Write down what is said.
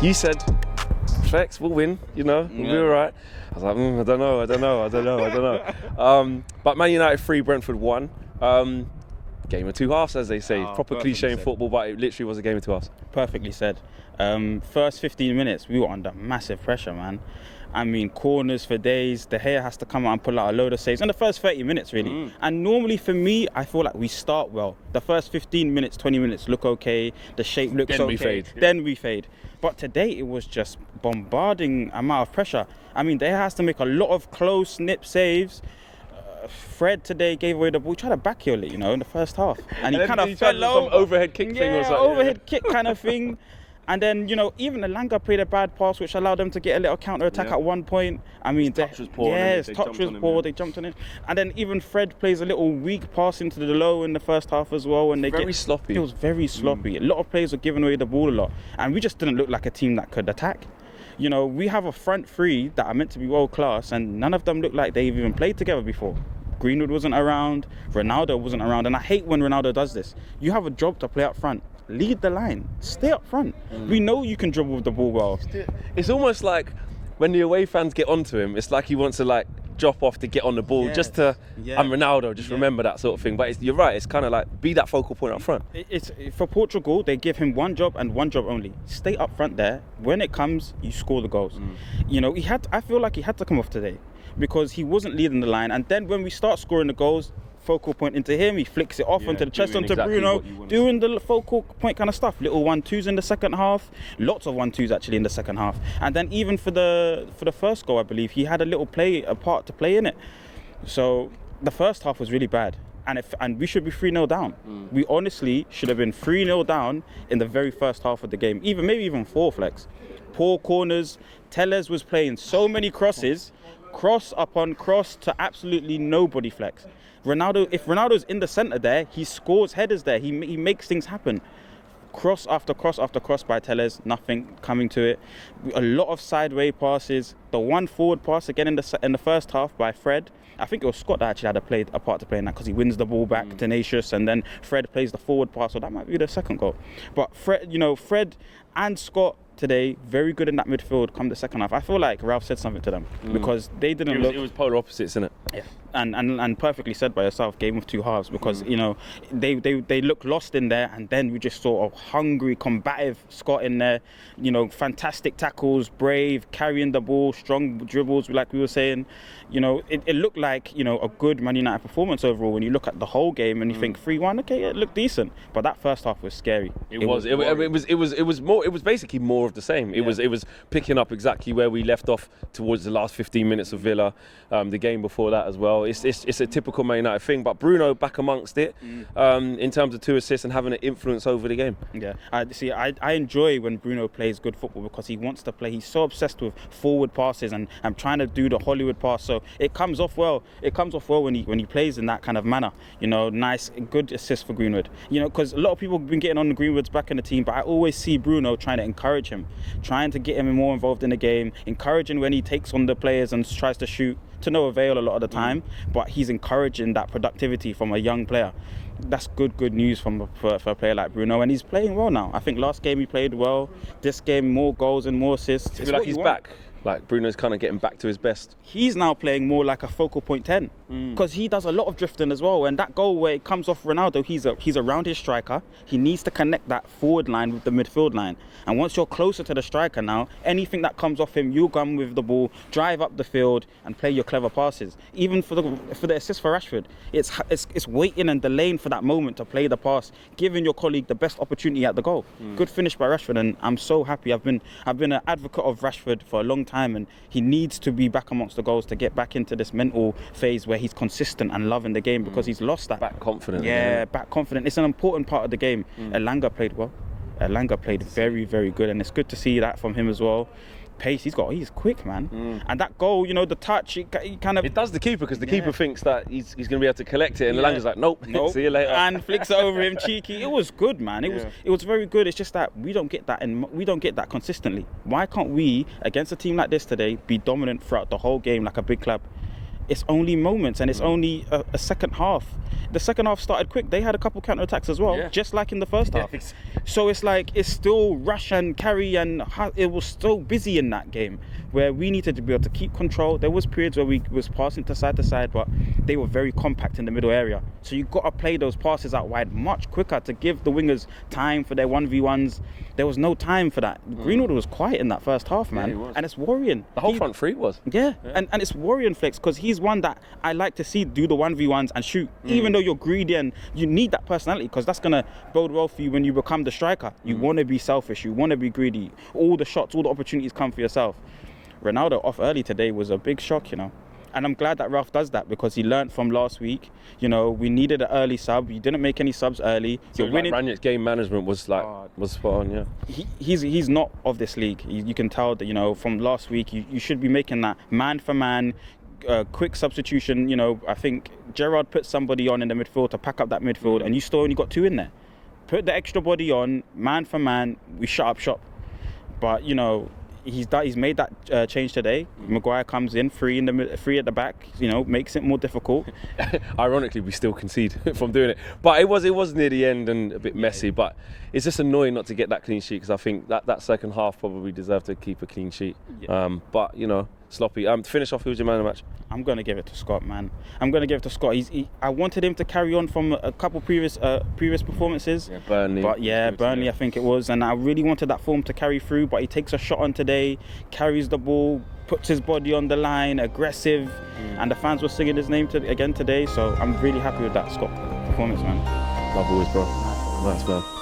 you said, flex, we'll win, we'll be all right. I was like, I don't know. But Man United 3, Brentford 1. Game of two halves, as they say. Proper cliche in football, but it literally was a game of two halves. Perfectly said. First 15 minutes, we were under massive pressure, man. I mean, corners for days. De Gea has to come out and pull out a load of saves in the first 30 minutes, really. And normally for me, I feel like we start well. The first 15 minutes, 20 minutes look okay. The shape looks okay. Then we fade. Then we fade. But today, it was just bombarding amount of pressure. I mean, De Gea has to make a lot of close snip saves. Fred today gave away the ball. He tried to backheel it, in the first half. And he kind of fell over. Some overhead kick thing or something. Overhead kick kind of thing. And then, even Elanga played a bad pass, which allowed them to get a little counter-attack at one point. I mean, touch was poor. Yes, touch was poor. They jumped on it. And then even Fred plays a little weak pass into the low in the first half as well. And very sloppy. It was very sloppy. A lot of players were giving away the ball a lot. And we just didn't look like a team that could attack. We have a front three that are meant to be world-class, and none of them look like they've even played together before. Greenwood wasn't around, Ronaldo wasn't around, and I hate when Ronaldo does this. You have a job to play up front. Lead the line. Stay up front. We know you can dribble the ball well. It's almost like when the away fans get onto him, it's like he wants to drop off to get on the ball just to, I'm Ronaldo, just remember that sort of thing. But you're right, it's kind of like, be that focal point up front. It's for Portugal, they give him one job and one job only. Stay up front there. When it comes, you score the goals. I feel like he had to come off today because he wasn't leading the line. And then when we start scoring the goals, focal point into him, he flicks it off onto the chest onto exactly Bruno, doing the focal point kind of stuff. Little 1-2s in the second half, lots of 1-2s actually in the second half. And then even for the first goal, I believe he had a part to play in it. So the first half was really bad, and we should be 3-0 down. We honestly should have been 3-0 down in the very first half of the game, maybe even 4 flex. Poor corners. Telles was playing so many crosses, cross upon cross to absolutely nobody flex. Ronaldo, if Ronaldo's in the centre there, he scores headers there. He makes things happen. Cross after cross after cross by Telles, nothing coming to it. A lot of sideways passes. The one forward pass again in the first half by Fred. I think it was Scott that actually had a part to play in that because he wins the ball back, tenacious, and then Fred plays the forward pass, so that might be the second goal. But Fred and Scott today, very good in that midfield come the second half. I feel like Ralf said something to them because they didn't look... It was polar opposites, isn't it? Yeah. And perfectly said by yourself, game of two halves, because they look lost in there, and then we just saw a hungry, combative Scott in there, fantastic tackles, brave, carrying the ball, strong dribbles, like we were saying. It looked like a good Man United performance overall when you look at the whole game and you think 3-1, okay, it looked decent, but that first half was scary. It was basically more of the same. It was picking up exactly where we left off towards the last 15 minutes of Villa, the game before that as well. It's a typical Man United thing, but Bruno back amongst it in terms of 2 assists and having an influence over the game. Yeah, I enjoy when Bruno plays good football because he wants to play. He's so obsessed with forward passes and trying to do the Hollywood pass, so it comes off well. It comes off well when he plays in that kind of manner. Nice, good assist for Greenwood. Because a lot of people have been getting on the Greenwoods back in the team, but I always see Bruno trying to encourage him, trying to get him more involved in the game, encouraging when he takes on the players and tries to shoot, to no avail a lot of the time, but he's encouraging that productivity from a young player. That's good news for a player like Bruno, and he's playing well now. I think last game he played well. This game, more goals and more assists. I feel like he's back. Like Bruno's kind of getting back to his best. He's now playing more like a focal point 10 because he does a lot of drifting as well. And that goal where it comes off Ronaldo, he's around his striker. He needs to connect that forward line with the midfield line. And once you're closer to the striker now, anything that comes off him, you come with the ball, drive up the field, and play your clever passes. Even for the assist for Rashford, it's waiting and delaying for that moment to play the pass, giving your colleague the best opportunity at the goal. Good finish by Rashford, and I'm so happy. I've been an advocate of Rashford for a long time. And he needs to be back amongst the goals to get back into this mental phase where he's consistent and loving the game because he's lost that. Back confident. Yeah, back confident. It's an important part of the game. Elanga played well. Elanga played very, very good, and it's good to see that from him as well. Pace, he's quick, man. And that goal, the touch, he kind of... It does the keeper because the keeper thinks that he's going to be able to collect it, and Elanga's like, nope, see you later. And flicks it over him, cheeky. It was good, man. It was very good. It's just that we don't get that, and we don't get that consistently. Why can't we, against a team like this today, be dominant throughout the whole game like a big club? it's only moments, and it's only a second half. The second half started quick. They had a couple counter-attacks as well, just like in the first half. So it's like, it's still rush and carry, and it was so busy in that game where we needed to be able to keep control. There was periods where we was passing to side, but they were very compact in the middle area. So you got to play those passes out wide much quicker to give the wingers time for their 1v1s. There was no time for that. Greenwood was quiet in that first half, man. And it's worrying. The whole front three was. Yeah. And it's worrying, Flex, because he's one that I like to see do the 1v1s and shoot. Even though you're greedy and you need that personality, because that's going to bode well for you when you become the striker. You want to be selfish. You want to be greedy. All the shots, all the opportunities come for yourself. Ronaldo off early today was a big shock, you know. And I'm glad that Ralf does that, because he learned from last week. You know, we needed an early sub. You didn't make any subs early. So You're winning. Ranić's game management was was spot on, yeah. He's not of this league. You can tell that, you know, from last week. You should be making that man for man, quick substitution. You know, I think Gerrard put somebody on in the midfield to pack up that midfield, and you still only got 2 in there. Put the extra body on, man for man. We shut up shop. But you know, he's made that change today. Maguire comes in free at the back, you know, makes it more difficult. Ironically, we still concede from doing it, but it was near the end and a bit messy. But it's just annoying not to get that clean sheet, because I think that second half probably deserved to keep a clean sheet. But you know, sloppy. To finish off, who's your man of the match? I'm going to give it to Scott, man. I'm going to give it to Scott. I wanted him to carry on from a couple previous performances. Yeah, Burnley. But yeah, Burnley, I think it was. And I really wanted that form to carry through, but he takes a shot on today, carries the ball, puts his body on the line, aggressive. And the fans were singing his name again today. So I'm really happy with that Scott performance, man. Love always, bro. Nice, man.